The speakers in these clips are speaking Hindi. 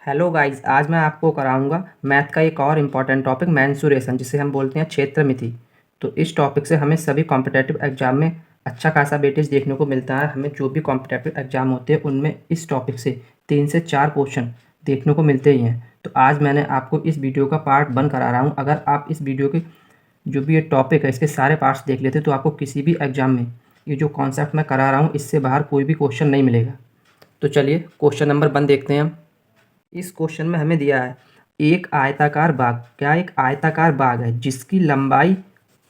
हेलो गाइस, आज मैं आपको कराऊंगा मैथ का एक और इम्पॉर्टेंट टॉपिक मेंसुरेशन, जिसे हम बोलते हैं क्षेत्रमिति। तो इस टॉपिक से हमें सभी कॉम्पिटेटिव एग्जाम में अच्छा खासा वेटेज देखने को मिलता है। हमें जो भी कॉम्पिटेटिव एग्जाम होते हैं उनमें इस टॉपिक से 3 से 4 क्वेश्चन देखने को मिलते ही हैं। तो आज मैंने आपको इस वीडियो का पार्ट 1 करा रहा हूँ। अगर आप इस वीडियो के जो भी ये टॉपिक है इसके सारे पार्ट्स देख लेते तो आपको किसी भी एग्जाम में ये जो कॉन्सेप्ट मैं करा रहा हूँ इससे बाहर कोई भी क्वेश्चन नहीं मिलेगा। तो चलिए क्वेश्चन नंबर 1 देखते हैं हम। इस क्वेश्चन में हमें दिया है एक आयताकार बाग। क्या एक आयताकार बाग है जिसकी लंबाई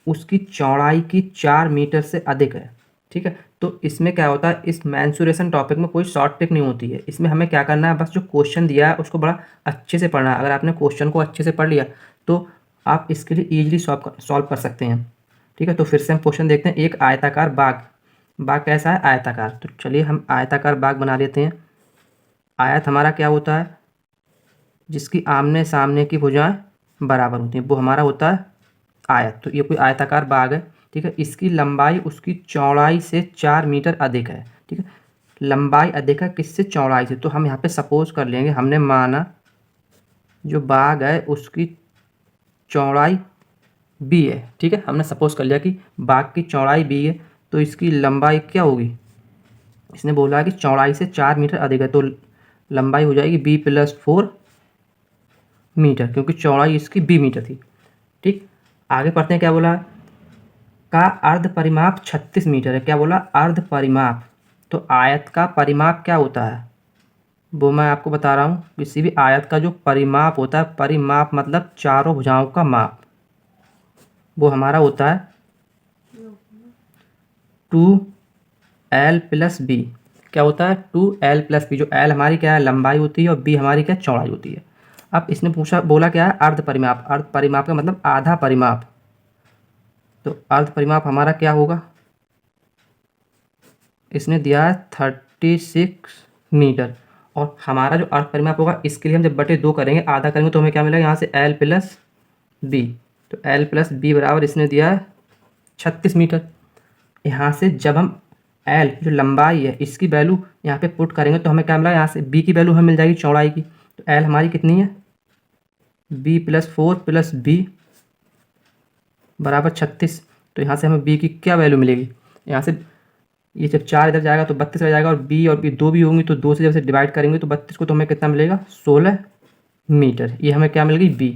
उसकी चौड़ाई की 4 मीटर से अधिक है। ठीक है, तो इसमें क्या होता है, इस मेंसुरेशन टॉपिक में कोई शॉर्ट ट्रिक नहीं होती है। इसमें हमें क्या करना है, बस जो क्वेश्चन दिया है उसको बड़ा अच्छे से पढ़ना है। अगर आपने क्वेश्चन को अच्छे से पढ़ लिया तो आप इसके लिए ईजिली सॉल्व कर सकते हैं। ठीक है, तो फिर से हम क्वेश्चन देखते हैं। एक आयताकार बाग, बाग कैसा है, आयताकार। तो चलिए हम आयताकार बाग बना लेते हैं। आयत हमारा क्या होता है, जिसकी आमने सामने की भुजाएं बराबर होती हैं, वो हमारा होता है आयत। तो ये कोई आयताकार बाग है। ठीक है, इसकी लंबाई उसकी चौड़ाई से 4 मीटर अधिक है। ठीक है, लंबाई अधिक है किससे, चौड़ाई से। तो हम यहाँ पे सपोज कर लेंगे, हमने माना जो बाग है उसकी चौड़ाई b है। ठीक है, हमने सपोज कर लिया कि बाग की चौड़ाई b है, तो इसकी लंबाई क्या होगी, इसने बोला है कि चौड़ाई से 4 मीटर अधिक है, तो लंबाई हो जाएगी b+4 मीटर, क्योंकि चौड़ाई इसकी 20 मीटर थी। ठीक, आगे पढ़ते हैं क्या बोला का अर्ध परिमाप 36 मीटर है। क्या बोला, अर्ध परिमाप। तो आयत का परिमाप क्या होता है वो मैं आपको बता रहा हूँ। किसी भी आयत का जो परिमाप होता है, परिमाप मतलब चारों भुजाओं का माप, वो हमारा होता है 2l+b। क्या होता है, 2l+b। जो l हमारी क्या है, लंबाई होती है, और b हमारी क्या, चौड़ाई होती है। अब इसने पूछा, बोला क्या है, अर्ध परिमाप। अर्ध परिमाप का मतलब आधा परिमाप। तो अर्ध परिमाप हमारा क्या होगा, इसने दिया है 36 मीटर। और हमारा जो अर्ध परिमाप होगा इसके लिए हम जब बटे 2 करेंगे, आधा करेंगे, तो हमें क्या मिलेगा, यहाँ से l+b। तो l+b बराबर इसने दिया है 36 मीटर। यहाँ से जब हम l जो लंबाई है इसकी वैल्यू यहाँ पे पुट करेंगे तो हमें क्या मिला, यहाँ से b की वैल्यू हमें मिल जाएगी चौड़ाई की। तो l हमारी कितनी है, b+4+b बराबर 36। तो यहाँ से हमें b की क्या वैल्यू मिलेगी, यहाँ से ये जब 4 इधर जाएगा तो 32 रह जाएगा, और b और b 2 भी होंगी, तो 2 से जब से डिवाइड करेंगे तो 32 को, तो हमें कितना मिलेगा, 16 मीटर। ये हमें क्या मिल गई, b।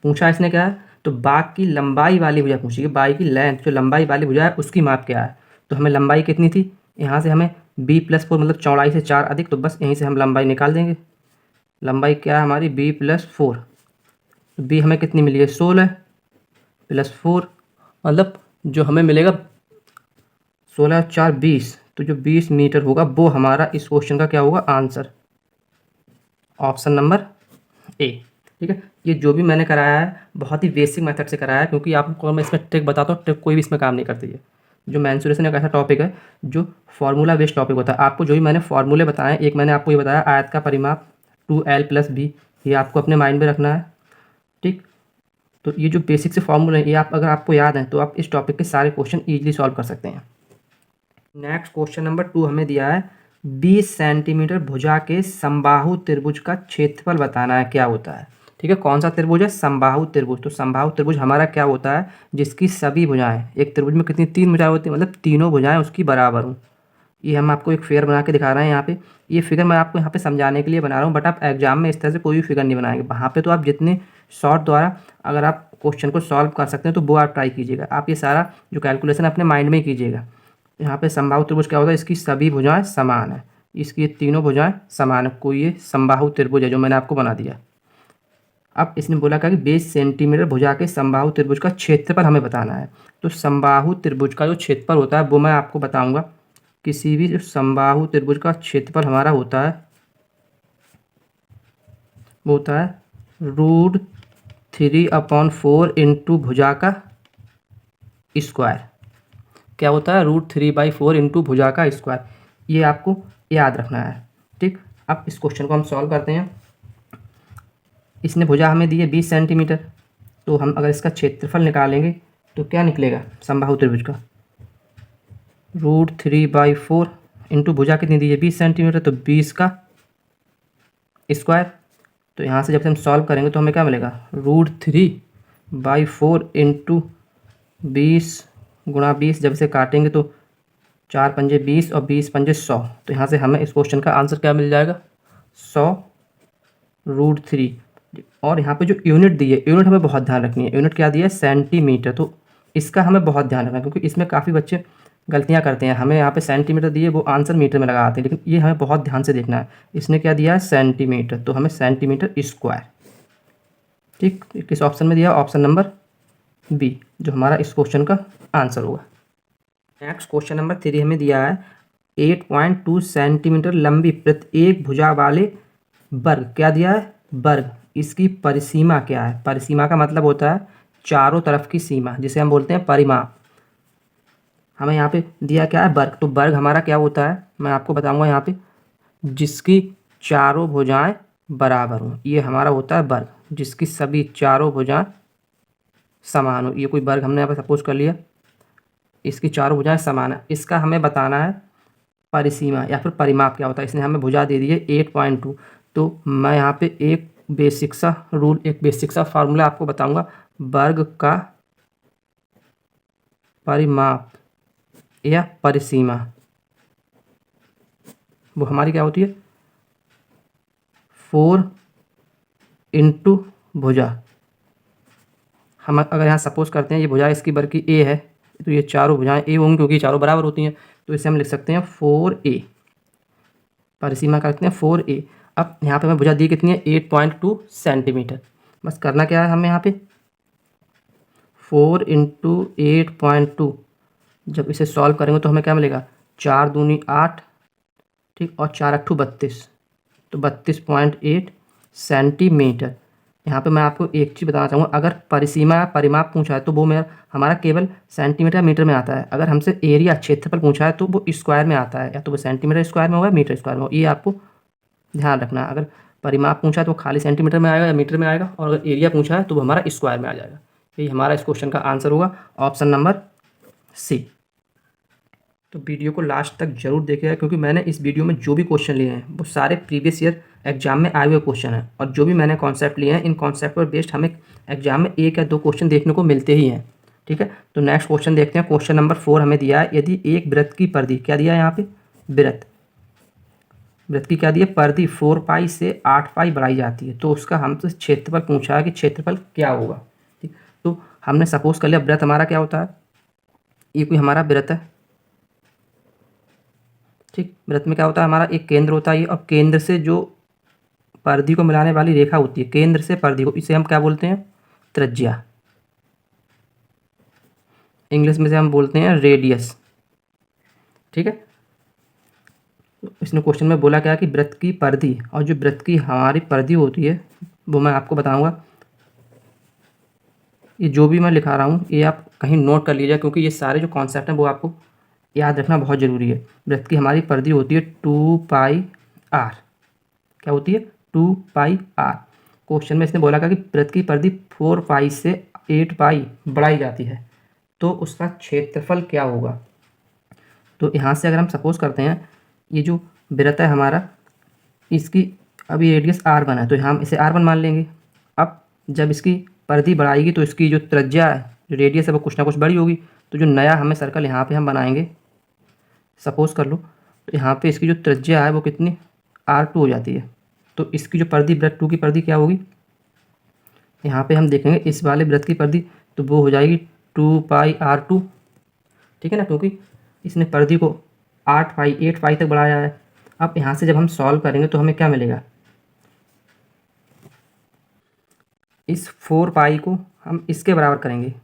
पूछा इसने क्या है, तो बाग की लंबाई वाली भुजा पूछी, बाग की लेंथ जो लंबाई वाली भुजा है उसकी माप क्या है। तो हमें लंबाई कितनी थी, यहाँ से हमें b+4 मतलब चौड़ाई से 4 अधिक, तो बस यहीं से हम लंबाई निकाल देंगे। लंबाई क्या है हमारी, b+4। तो b हमें कितनी मिली है, 16+4, मतलब जो हमें मिलेगा 16 और 4 20, तो जो 20 मीटर होगा वो हमारा इस क्वेश्चन का क्या होगा, आंसर। Option number A. ठीक है, ये जो भी मैंने कराया है बहुत ही बेसिक मेथड से कराया है, क्योंकि आपको मैं इसमें ट्रिक बताता हूँ, ट्रिक कोई भी इसमें काम नहीं करती है। जो मेंसुरेशन एक ऐसा टॉपिक है जो फार्मूला बेस्ड टॉपिक होता है। आपको जो भी मैंने फार्मूले बताए, एक मैंने आपको ये बताया आयत का परिमाप 2l+b, ये आपको अपने माइंड में रखना है। ठीक, तो ये जो बेसिक से फार्मूले हैं ये आप अगर आपको याद है तो आप इस टॉपिक के सारे क्वेश्चन ईजिली सॉल्व कर सकते हैं। नेक्स्ट क्वेश्चन नंबर 2 हमें दिया है 20 सेंटीमीटर भुजा के समबाहु त्रिभुज का क्षेत्रफल बताना है, क्या होता है। ठीक है, कौन सा त्रिभुज है, समबाहु त्रिभुज। तो समबाहु त्रिभुज हमारा क्या होता है, जिसकी सभी भुजाएं, एक त्रिभुज में कितनी, 3 भुजाएं होती हैं, मतलब तीनों भुजाएं उसकी बराबर हों। ये हम आपको एक फिगर बना के दिखा रहे हैं यहाँ पे। ये फिगर मैं आपको यहाँ पे समझाने के लिए बना रहा हूँ, बट आप एग्जाम में इस तरह से कोई भी फिगर नहीं बनाएंगे। वहाँ पे तो आप जितने शॉर्ट द्वारा अगर आप क्वेश्चन को सॉल्व कर सकते हैं तो वो आप ट्राई कीजिएगा। आप ये सारा जो कैलकुलेशन अपने माइंड में ही कीजिएगा। यहाँ पे समबाहु त्रिभुज क्या होता है, इसकी सभी भुजाएं समान है, इसकी ये तीनों भुजाएं समान है, कोई ये समबाहु त्रिभुज है जो मैंने आपको बना दिया। अब इसने बोला क्या कि 20 सेंटीमीटर भुजा के समबाहु त्रिभुज का क्षेत्रफल हमें बताना है। तो समबाहु त्रिभुज का जो क्षेत्रफल होता है वो मैं आपको बताऊंगा। किसी भी समबाहु त्रिभुज का क्षेत्रफल हमारा होता है वो होता है √3/4 इंटू भुजा का स्क्वायर। क्या होता है, √3/4 इंटू भुजा का स्क्वायर। ये आपको याद रखना है। ठीक, अब इस क्वेश्चन को हम सॉल्व करते हैं। इसने भुजा हमें दी है 20 सेंटीमीटर, तो हम अगर इसका क्षेत्रफल निकालेंगे तो क्या निकलेगा समबाहु त्रिभुज का, √3/4 इंटू भुजा कितनी दी है 20 सेंटीमीटर, तो 20 का स्क्वायर। तो यहाँ से जब से हम सॉल्व करेंगे तो हमें क्या मिलेगा, √3/4 इंटू 20 × 20। जब इसे काटेंगे तो 4 पंजे 20 और 20 पंजे 100। तो यहाँ से हमें इस क्वेश्चन का आंसर क्या मिल जाएगा, 100√3। और यहाँ पे जो यूनिट दी है, यूनिट हमें बहुत ध्यान रखनी है। यूनिट क्या दिया है, सेंटीमीटर। तो इसका हमें बहुत ध्यान रखना है क्योंकि इसमें काफ़ी बच्चे गलतियाँ करते हैं। हमें यहाँ पे सेंटीमीटर दिए, वो आंसर मीटर में लगाते हैं, लेकिन ये हमें बहुत ध्यान से देखना है। इसने क्या दिया है, सेंटीमीटर, तो हमें सेंटीमीटर स्क्वायर। ठीक, किस ऑप्शन में दिया, ऑप्शन नंबर बी, जो हमारा इस क्वेश्चन का आंसर होगा। नेक्स्ट क्वेश्चन नंबर 3 हमें दिया है 8.2 सेंटीमीटर लंबी प्रत्येक भुजा वाले वर्ग। क्या दिया है, वर्ग। इसकी परिसीमा क्या है, परिसीमा का मतलब होता है चारों तरफ की सीमा, जिसे हम बोलते हैं परिमाप। हमें यहाँ पे दिया क्या है, वर्ग। तो वर्ग हमारा क्या होता है, मैं आपको बताऊंगा यहाँ पे, जिसकी चारों भुजाएं बराबर हों, ये हमारा होता है वर्ग। जिसकी सभी चारों भुजाएं समान हो, ये कोई वर्ग हमने यहाँ पे सपोज कर लिया, इसकी चारों भुजाएं समान है। इसका हमें बताना है परिसीमा या फिर परिमाप क्या होता है। इसने हमें भुजा दे दी है 8.2। तो मैं यहाँ पे एक बेसिक सा रूल, एक बेसिक सा फार्मूला आपको बताऊंगा। वर्ग का परिमाप या परिसीमा वो हमारी क्या होती है, 4 इंटू भुजा। हम अगर यहाँ सपोज करते हैं ये भुजा इसकी वर्ग की ए है, तो ये चारों भुजाएं ए होंगी क्योंकि चारों बराबर होती हैं। तो इसे हम लिख सकते हैं 4a। परिसीमा का लिखते हैं 4a। अब यहाँ पे हमें भुजा दी कितनी है, 8.2 सेंटीमीटर। बस करना क्या है हमें यहाँ पे, 4 इंटू 8.2। जब इसे सॉल्व करेंगे तो हमें क्या मिलेगा, 4 दूनी 8, ठीक, और 4 अट्ठू 32, तो 32.8 सेंटीमीटर। यहाँ पे मैं आपको एक चीज़ बताना चाहूँगा, अगर परिसीमा या परिमाप पूछा है तो वो मेरा हमारा केवल सेंटीमीटर मीटर में आता है। अगर हमसे एरिया क्षेत्रफल पूछा है तो वो स्क्वायर में आता है, या तो वो सेंटीमीटर स्क्वायर में होगा, मीटर स्क्वायर में होगा। ये आपको ध्यान रखना है। अगर परिमाप पूछा है तो खाली सेंटीमीटर में आएगा या मीटर में आएगा, और अगर एरिया पूछा है तो वो हमारा स्क्वायर में आ जाएगा। यही हमारा इस क्वेश्चन का आंसर होगा, ऑप्शन नंबर सी। तो वीडियो को लास्ट तक जरूर देखिएगा क्योंकि मैंने इस वीडियो में जो भी क्वेश्चन लिए हैं वो सारे प्रीवियस ईयर एग्जाम में आए हुए क्वेश्चन हैं, और जो भी मैंने कॉन्सेप्ट लिए हैं इन कॉन्सेप्ट पर बेस्ड हमें एग्जाम में 1 या 2 क्वेश्चन देखने को मिलते ही हैं। ठीक है, तो नेक्स्ट क्वेश्चन देखते हैं। क्वेश्चन नंबर 4 हमें दिया है, यदि एक वृत्त की परिधि, क्या दिया है यहाँ पे, वृत्त की क्या दिया, परिधि 4 पाई से 8 पाई बढ़ाई जाती है, तो उसका हमसे क्षेत्रफल पूछा है कि क्षेत्रफल क्या होगा। ठीक, तो हमने सपोज कर लिया वृत्त हमारा क्या होता है, ये कोई हमारा वृत्त है। ठीक, वृत्त में क्या होता है, हमारा एक केंद्र होता है ये, और केंद्र से जो परिधि को मिलाने वाली रेखा होती है, केंद्र से परिधि को, इसे हम क्या बोलते हैं, त्रिज्या। इंग्लिश में से हम बोलते हैं रेडियस। ठीक है, इसने क्वेश्चन में बोला क्या कि वृत्त की परिधि, और जो वृत्त की हमारी परिधि होती है वो मैं आपको बताऊंगा। ये जो भी मैं लिखा रहा हूँ ये आप कहीं नोट कर लीजिए क्योंकि ये सारे जो कॉन्सेप्ट हैं वो आपको याद रखना बहुत ज़रूरी है। वृत्त की हमारी परिधि होती है 2πr। क्या होती है, 2πr। क्वेश्चन में इसने बोला कि वृत्त की परिधि 4 पाई से 8 पाई बढ़ाई जाती है, तो उसका क्षेत्रफल क्या होगा। तो यहाँ से अगर हम सपोज करते हैं ये जो वृत्त है हमारा, इसकी अभी रेडियस r1 है, तो हम इसे r1 मान लेंगे। अब जब इसकी परिधि बढ़ाएगी तो इसकी जो त्रिज्या है, जो रेडियस है, वो कुछ ना कुछ बड़ी होगी। तो जो नया हमें सर्कल यहाँ पे हम बनाएंगे, सपोज कर लो, तो यहाँ पे इसकी जो त्रिज्या है वो कितनी, r2 हो जाती है। तो इसकी जो परिधि वृत्त 2 की परिधि क्या होगी, यहाँ पे हम देखेंगे इस वाले वृत्त की परिधि, तो वो हो जाएगी 2πr2। ठीक है ना, क्योंकि इसने परिधि को 8 पाई तक बढ़ाया है। अब यहाँ से जब हम सॉल्व करेंगे तो हमें क्या मिलेगा, इस 4 पाई को हम इसके बराबर करेंगे,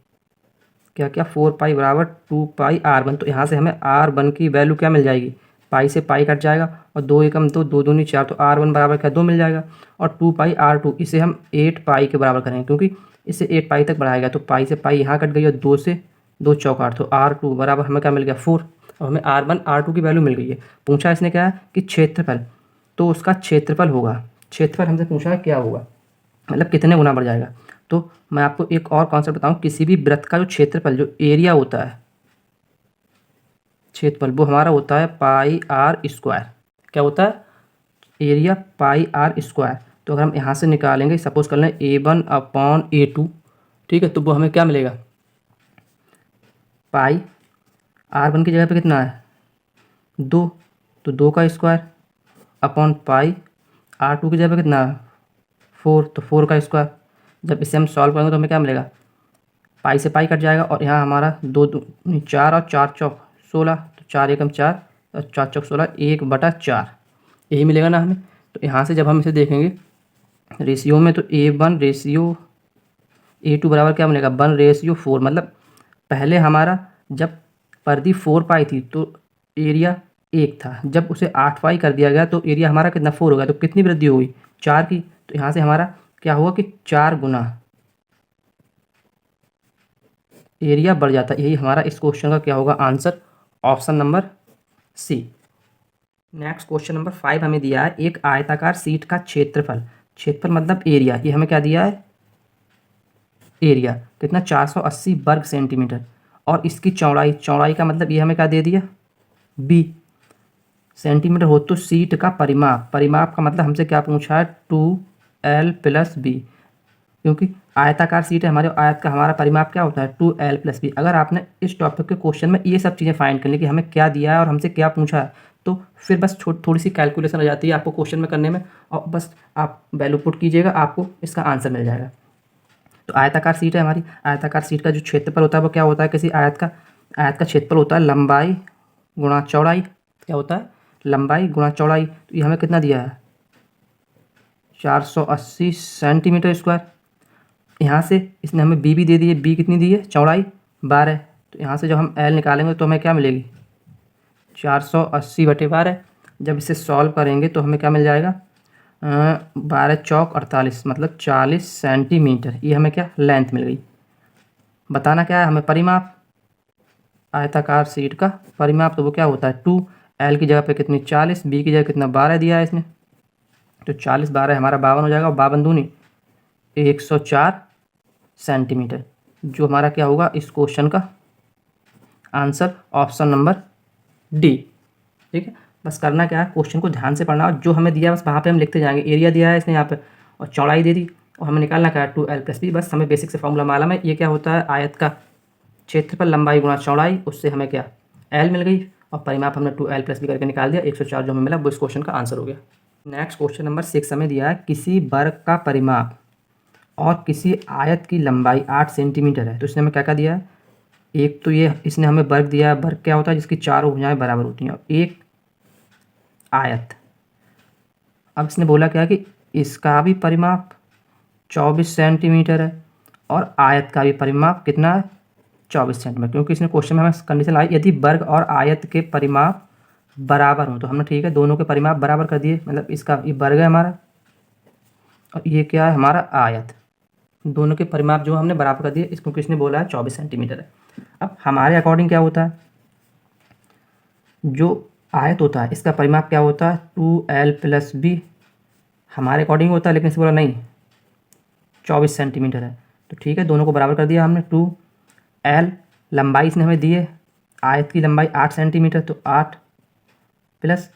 क्या क्या, 4 पाई बराबर 2πr1। तो यहाँ से हमें r1 की वैल्यू क्या मिल जाएगी, पाई से पाई कट जाएगा, और 2 एकम 2, 2 दूनी 4, तो r1 बराबर क्या 2 मिल जाएगा। और 2πr2 इसे हम 8 पाई के बराबर करेंगे क्योंकि इसे 8 पाई तक बढ़ाएगा, तो पाई से पाई यहाँ कट गई और 2 से 2 चौक 8, तो r2 बराबर हमें क्या मिल गया 4, और हमें r1 r2 की वैल्यू मिल गई है। पूछा इसने क्या है कि क्षेत्रफल, तो उसका क्षेत्रफल होगा, क्षेत्रफल हमसे पूछा है क्या होगा, मतलब कितने गुना बढ़ जाएगा। तो मैं आपको एक और कॉन्सेप्ट बताऊं, किसी भी वृत्त का जो क्षेत्रफल, जो एरिया होता है, क्षेत्रफल, वो हमारा होता है πr²। क्या होता है, एरिया पाई आर स्क्वायर। तो अगर हम यहाँ से निकालेंगे, सपोज कर लें A1/A2, ठीक है, तो वो हमें क्या मिलेगा, पाई R1 की जगह पे कितना है 2, तो 2 का स्क्वायर अपॉन पाई R2 की जगह पे कितना है 4, तो 4 का स्क्वायर। जब इसे हम सॉल्व करेंगे तो हमें क्या मिलेगा, पाई से पाई कट जाएगा और यहाँ हमारा 2 2 4 और 4 चौक 16, तो 4 एकम 4 और 4 चौक 16, 1/4 यही मिलेगा ना हमें। तो यहाँ से जब हम इसे देखेंगे रेशियो में, तो A1 रेशियो A2 बराबर क्या मिलेगा 1/4। मतलब पहले हमारा जब पर्दी 4 पाई थी तो एरिया 1 था, जब उसे 8 पाई कर दिया गया तो एरिया हमारा कितना 4 हो गया। तो कितनी वृद्धि हो गई 4 की। तो यहाँ से हमारा क्या हुआ कि 4 गुना एरिया बढ़ जाता है। यही हमारा इस क्वेश्चन का क्या होगा answer, option number C. Next question number 5 हमें दिया है एक आयताकार शीट का क्षेत्रफल, क्षेत्रफल मतलब एरिया, ये हमें क्या दिया है एरिया कितना 480 वर्ग सेंटीमीटर, और इसकी चौड़ाई, चौड़ाई का मतलब ये हमें क्या दे दिया बी सेंटीमीटर हो। तो शीट का परिमाप, परिमाप का मतलब हमसे क्या पूछा है 2L + B, क्योंकि आयताकार शीट है हमारे, आयत का हमारा परिमाप क्या होता है 2L + B। अगर आपने इस टॉपिक के क्वेश्चन में ये सब चीज़ें फाइंड करनी कि हमें क्या दिया है और हमसे क्या पूछा है, तो फिर बस थोड़ी सी कैलकुलेशन आ जाती है आपको क्वेश्चन में करने में, और बस आप वैल्यू पुट कीजिएगा, आपको इसका आंसर मिल जाएगा। तो आयताकार शीट है हमारी, आयताकार शीट का जो क्षेत्रफल होता है वो क्या होता है, किसी आयत का क्षेत्रफल होता है लंबाई गुणा चौड़ाई, क्या होता है लंबाई गुणा चौड़ाई। तो ये हमें कितना दिया है 480 सेंटीमीटर स्क्वायर। यहाँ से इसने हमें बी भी दे दी है, बी कितनी दी है चौड़ाई 12। तो यहाँ से जब हम एल निकालेंगे तो हमें क्या मिलेगी 480/12। जब इसे सॉल्व करेंगे तो हमें क्या मिल जाएगा 12 चौक 48, मतलब 40 सेंटीमीटर। ये हमें क्या लेंथ मिल गई। बताना क्या है हमें परिमाप, आयताकार शीट का परिमाप, तो वो क्या होता है 2L की जगह पे कितनी 40, B की जगह कितना 12 दिया है इसने, तो 40 12 हमारा 52 हो जाएगा, और 52 दूनी 104 सेंटीमीटर, जो हमारा क्या होगा इस क्वेश्चन का आंसर, ऑप्शन नंबर डी। ठीक है, बस करना क्या है क्वेश्चन को ध्यान से पढ़ना, और जो हमें दिया है बस वहाँ पे हम लिखते जाएंगे। एरिया दिया है इसने यहाँ पे और चौड़ाई दे दी, और हमें निकालना क्या है 2L + B। बस हमें बेसिक से फॉर्मूला मालूम है, ये क्या होता है आयत का क्षेत्रफल लंबाई गुणा चौड़ाई, उससे हमें क्या L मिल गई, और परिमाप हमने 2L + B करके निकाल दिया, 104 जो हमें मिला वो इस क्वेश्चन का आंसर हो गया। नेक्स्ट क्वेश्चन नंबर 6 हमें दिया है किसी वर्ग का परिमाप और किसी आयत की लंबाई 8 सेंटीमीटर है। तो इसने हमें क्या क्या दिया है, एक तो ये इसने हमें वर्ग दिया है, वर्ग क्या होता है जिसकी चारों भुजाएं बराबर होती हैं, और एक आयत। अब इसने बोला क्या कि इसका भी परिमाप 24 सेंटीमीटर है और आयत का भी परिमाप कितना है 24 सेंटीमीटर, क्योंकि इसने क्वेश्चन में हमें कंडीशन लाई यदि वर्ग और आयत के परिमाप बराबर हो। तो हमने ठीक है दोनों के परिमाप बराबर कर दिए, मतलब इसका ये वर्ग है हमारा और ये क्या है हमारा आयत, दोनों के परिमाप जो हमने बराबर कर दिए, इसको किसने बोला है 24 सेंटीमीटर है। अब हमारे अकॉर्डिंग क्या होता है, जो आयत होता है इसका परिमाप क्या होता है 2L + B, हमारे अकॉर्डिंग होता है, लेकिन इसे बोला नहीं 24 सेंटीमीटर है। तो ठीक है दोनों को बराबर कर दिया हमने, 2L लंबाई इसने हमें दी है, आयत की लंबाई 8 सेंटीमीटर, तो 8 +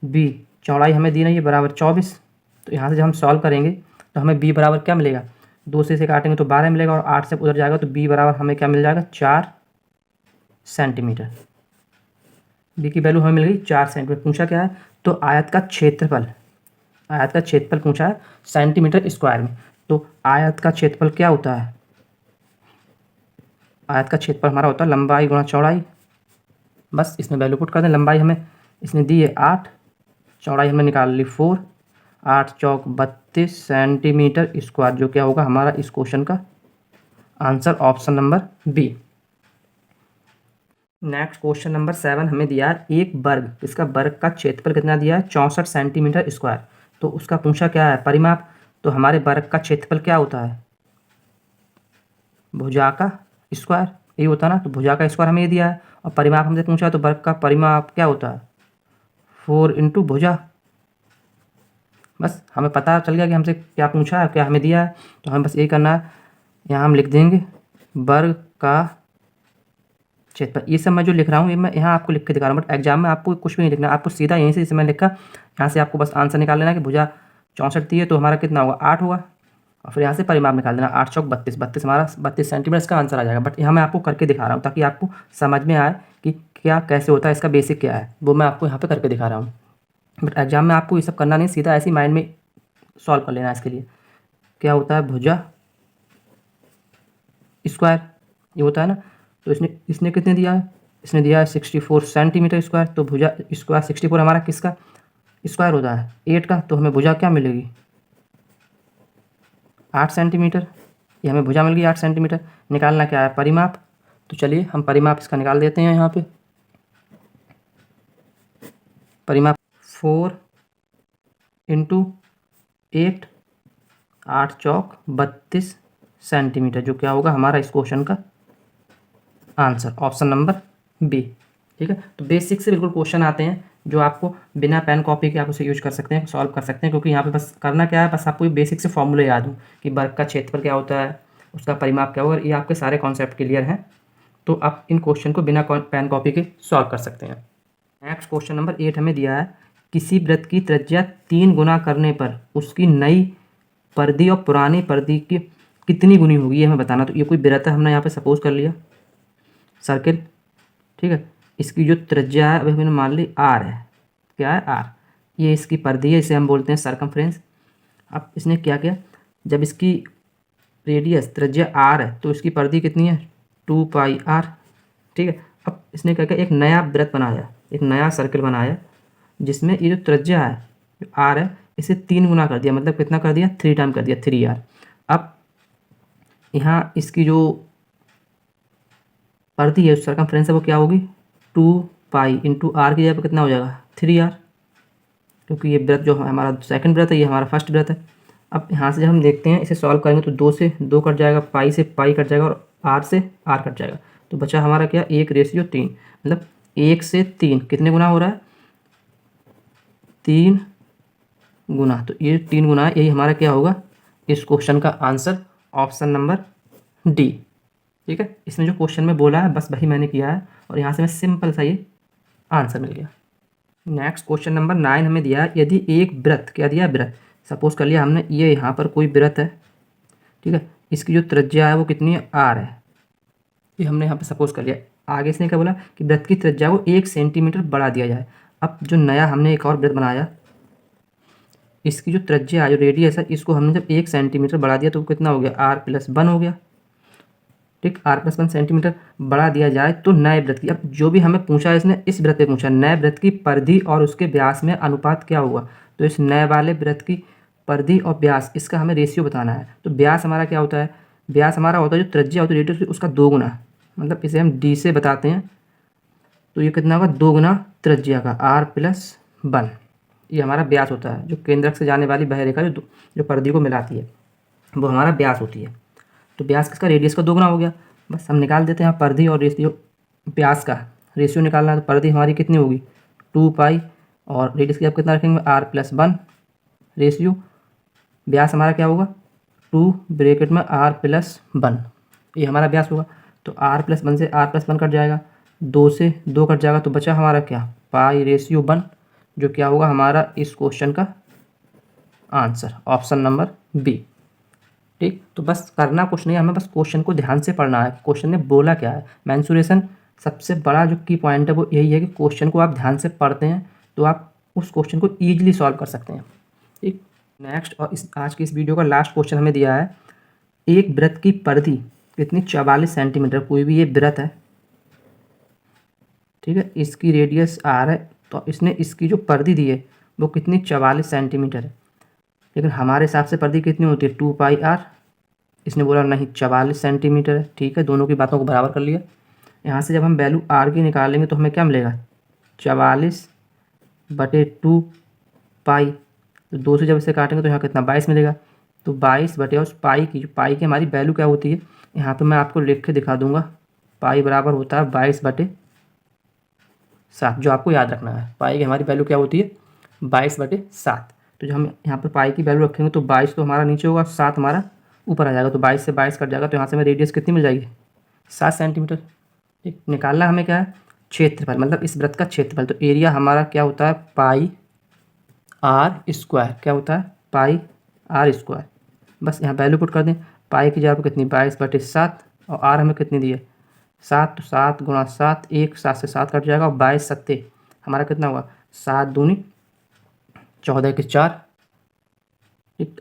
B चौड़ाई हमें दी नहीं है बराबर 24। तो यहाँ से जब हम सॉल्व करेंगे तो हमें B बराबर क्या मिलेगा, 2 से इसे काटेंगे तो 12 मिलेगा, और 8 से उधर जाएगा तो B बराबर हमें क्या मिल जाएगा 4 सेंटीमीटर। B की वैल्यू हमें मिल गई 4 सेंटीमीटर। पूछा क्या है, तो आयत का क्षेत्रफल, आयत का क्षेत्रफल पूछा है सेंटीमीटर स्क्वायर में। तो आयत का क्षेत्रफल क्या होता है, आयत का क्षेत्रफल हमारा होता है लंबाई गुणा चौड़ाई। बस इसमें वैल्यू पुट कर दें, लंबाई हमें इसने दी है 8, चौड़ाई हमने निकाल ली 4, 8 चौक 32 सेंटीमीटर स्क्वायर, जो क्या होगा हमारा इस क्वेश्चन का answer, option number B. Next question number 7 हमें दिया है एक वर्ग, इसका वर्ग का क्षेत्रफल कितना दिया है 64 सेंटीमीटर स्क्वायर। तो उसका पूछा क्या है परिमाप, तो हमारे वर्ग का क्षेत्रफल क्या होता है भुजा का स्क्वायर, यही होता है ना। तो भुजा का स्क्वायर हमें ये दिया है, और परिमाप हमसे पूछा है तो वर्ग का परिमाप क्या होता है 4 × भुजा। बस हमें पता चल गया कि हमसे क्या पूछा है, क्या हमें दिया है, तो हमें बस यही करना है, यहाँ हम लिख देंगे वर्ग का क्षेत्रफल। ये सब मैं जो लिख रहा हूँ ये मैं यहाँ आपको लिख के दिखा रहा हूँ, बट एग्जाम में आपको कुछ भी नहीं लिखना, आपको सीधा यहीं से, जैसे मैंने लिखा यहाँ से आपको बस आंसर निकाल लेना कि भुजा 64 दी है तो हमारा कितना होगा 8 होगा, और फिर यहाँ से परिमाप निकाल देना 8 चौक 32, 32 हमारा 32 सेंटीमीटर इसका आंसर आ जाएगा। बट यहाँ मैं आपको करके दिखा रहा हूँ ताकि आपको समझ में आए कि क्या कैसे होता है, इसका बेसिक क्या है, वो मैं आपको यहाँ पे करके दिखा रहा हूँ। बट एग्जाम में आपको ये सब करना नहीं, सीधा ऐसे ही माइंड में सॉल्व कर लेना है। इसके लिए क्या होता है, भुजा स्क्वायर ये होता है ना, तो इसने कितने दिया है, इसने दिया है 64 सेंटीमीटर स्क्वायर, तो भुजा स्क्वायर 64 हमारा किसका स्क्वायर होता है 8 का, तो हमें भुजा क्या मिलेगी 8 सेंटीमीटर, ये हमें भुजा मिल गई 8 सेंटीमीटर। निकालना क्या है परिमाप, तो चलिए हम परिमाप इसका निकाल देते हैं। यहाँ पे परिमाप 4 इंटू 8, 8 चौक 32 सेंटीमीटर, जो क्या होगा हमारा इस क्वेश्चन का आंसर, ऑप्शन नंबर बी। ठीक है, तो बेसिक से बिल्कुल क्वेश्चन आते हैं जो आपको बिना पेन कॉपी के आप उसे यूज कर सकते हैं, सॉल्व कर सकते हैं, क्योंकि यहाँ पे बस करना क्या है, बस आपको ये बेसिक से फॉर्मूले याद हो कि वर्ग का क्षेत्रफल क्या होता है, उसका परिमाप क्या होगा, ये आपके सारे कॉन्सेप्ट क्लियर हैं, तो आप इन क्वेश्चन को बिना पेन कॉपी के सॉल्व कर सकते हैं। नेक्स्ट क्वेश्चन नंबर 8 हमें दिया है, किसी वृत्त की त्रिज्या 3 गुना करने पर उसकी नई परिधि और पुरानी परिधि की कितनी गुनी होगी, ये हमें बताना। तो ये कोई वृत्त है, हमने यहाँ पे सपोज कर लिया सर्किल, ठीक है, इसकी जो त्रिज्या है अभी मैंने मान ली आर है, क्या है आर, ये इसकी परिधि है, इसे हम बोलते हैं सरकमफ्रेंस। अब इसने क्या किया, जब इसकी रेडियस त्रिज्या आर है तो इसकी परिधि कितनी है 2 पाई आर, ठीक है। अब इसने क्या किया, एक नया वृत्त बनाया, एक नया सर्किल बनाया, जिसमें ये जो त्रिज्या है जो आर है इसे 3 गुना कर दिया, मतलब कितना कर दिया 3 टाइम कर दिया 3r। अब यहाँ इसकी जो परिधि है सरकमफ्रेंस है वो क्या होगी 2 पाई इंटू आर की जगह पर कितना हो जाएगा 3r, क्योंकि ये वृत्त जो हमारा सेकंड वृत्त है ये हमारा फर्स्ट वृत्त है। अब यहाँ से जब हम देखते हैं इसे सॉल्व करेंगे तो 2 से 2 कट जाएगा, पाई से पाई कट जाएगा और आर से आर कट जाएगा, तो बचा हमारा क्या 1:3, मतलब 1 से 3 कितने गुना हो रहा है 3 गुना, तो ये 3 गुना है, यही हमारा क्या होगा इस क्वेश्चन का आंसर, ऑप्शन नंबर डी। ठीक है, इसमें जो क्वेश्चन में बोला है बस वही मैंने किया है और यहाँ से मैं सिंपल सा ये आंसर मिल गया। नेक्स्ट क्वेश्चन नंबर 9 हमें दिया है, यदि एक वृत्त, क्या दिया वृत्त, सपोज कर लिया हमने ये यहाँ पर कोई वृत्त है, ठीक है, इसकी जो त्रिज्या है वो कितनी है आर है, ये हमने यहाँ पे सपोज कर लिया। आगे इसने क्या बोला कि वृत्त की त्रिज्या को 1 सेंटीमीटर बढ़ा दिया जाए। अब जो नया हमने एक और वृत्त बनाया, इसकी जो त्रिज्या है जो रेडियस है इसको हमने जब 1 सेंटीमीटर बढ़ा दिया तो कितना हो गया r+1 हो गया, ठीक, r+1 सेंटीमीटर बढ़ा दिया जाए तो नए वृत्त की, अब जो भी हमें पूछा इसने इस वृत्त पे पूछा, नए वृत्त की परिधि और उसके व्यास में अनुपात क्या होगा, तो इस नए वाले वृत्त की परिधि और व्यास इसका हमें रेशियो बताना है। तो व्यास हमारा क्या होता है, व्यास हमारा होता है जो त्रिज्या होती है रेडियस उसका 2 गुना, मतलब इसे हम d से बताते हैं, तो ये कितना होगा 2 गुना त्रिज्या का r+1, ये हमारा व्यास होता है, जो केंद्रक से जाने वाली बाह्यरेखा जो परिधि को मिलाती है वो हमारा व्यास होती है। तो व्यास किसका रेडियस का 2 गुना हो गया, बस हम निकाल देते हैं परिधि और रेशियो, व्यास का रेशियो निकालना है, तो परिधि हमारी कितनी होगी 2 पाई और रेडियस की आप कितना रखेंगे r+1, रेशियो व्यास हमारा क्या होगा 2 ब्रैकेट में r+1, ये हमारा व्यास होगा। तो r+1 से r+1 कट जाएगा, 2 से 2 कट जाएगा, तो बचा हमारा क्या π/1, जो क्या होगा हमारा इस क्वेश्चन का आंसर, ऑप्शन नंबर बी। ठीक, तो बस करना कुछ नहीं, हमें बस क्वेश्चन को ध्यान से पढ़ना है, क्वेश्चन ने बोला क्या है। मेंसुरेशन सबसे बड़ा जो की पॉइंट है वो यही है कि क्वेश्चन को आप ध्यान से पढ़ते हैं तो आप उस क्वेश्चन को ईजिली सॉल्व कर सकते हैं। ठीक, नेक्स्ट और आज की इस वीडियो का लास्ट क्वेश्चन हमें दिया है, एक वृत्त की परिधि कितनी 44 सेंटीमीटर, कोई भी ये वृत्त है, ठीक है, इसकी रेडियस आर है, तो इसने इसकी जो परिधि दी है वो कितनी 44 सेंटीमीटर है, लेकिन हमारे हिसाब से परिधि कितनी होती है 2 पाई आर, इसने बोला नहीं 44 सेंटीमीटर है। ठीक है, दोनों की बातों को बराबर कर लिया। यहाँ से जब हम वैल्यू आर की निकालेंगे तो हमें क्या मिलेगा 44/2 पाई, तो 2 से जब इसे काटेंगे तो यहाँ कितना 22 मिलेगा, तो 22 बटे उस पाई की, जो पाई की हमारी वैल्यू क्या होती है यहाँ पे मैं आपको लिख के दिखा दूंगा, पाई बराबर होता है 22/7, जो आपको याद रखना है, पाई की हमारी वैल्यू क्या होती है 22/7। तो जब हम यहाँ पर पाई की वैल्यू रखेंगे तो 22 तो हमारा नीचे होगा, 7 हमारा ऊपर आ जाएगा, तो 22 से 22 कट जाएगा, तो यहाँ से हमें रेडियस कितनी मिल जाएगी 7 सेंटीमीटर। एक निकालना हमें क्या है, क्षेत्रफल, मतलब इस वृत्त का क्षेत्रफल। तो एरिया हमारा क्या होता है, पाई आर स्क्वायर। क्या होता है, पाई आर स्क्वायर। बस यहाँ वैल्यू पुट कर दें। पाई की जगह पर कितनी, 22/7, और आर हमें कितनी दी है, 7। तो 7 गुणा 7, 1 7 से 7 कट जाएगा, और 22 सत्ते हमारा कितना हुआ, 7 दूनी 14 के 4।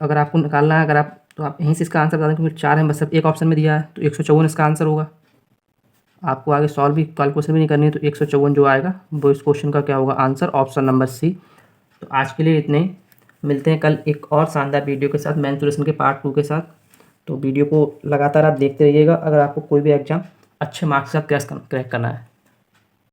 अगर आपको निकालना है, अगर आप, तो आप यहीं से इसका आंसर बता दें, क्योंकि 4 है बस सब एक ऑप्शन में दिया है, तो 154 इसका आंसर होगा। आपको आगे सॉल्व भी, कैलकुलेशन भी नहीं करनी है, तो 154 जो आएगा वो इस क्वेश्चन का क्या होगा, आंसर ऑप्शन नंबर सी। तो आज के लिए इतने ही, मिलते हैं कल एक और शानदार वीडियो के साथ, मेंसुरेशन के पार्ट 2 के साथ। तो वीडियो को लगातार आप देखते रहिएगा, अगर आपको कोई भी एग्जाम अच्छे मार्क्स के साथ क्रैक करना है।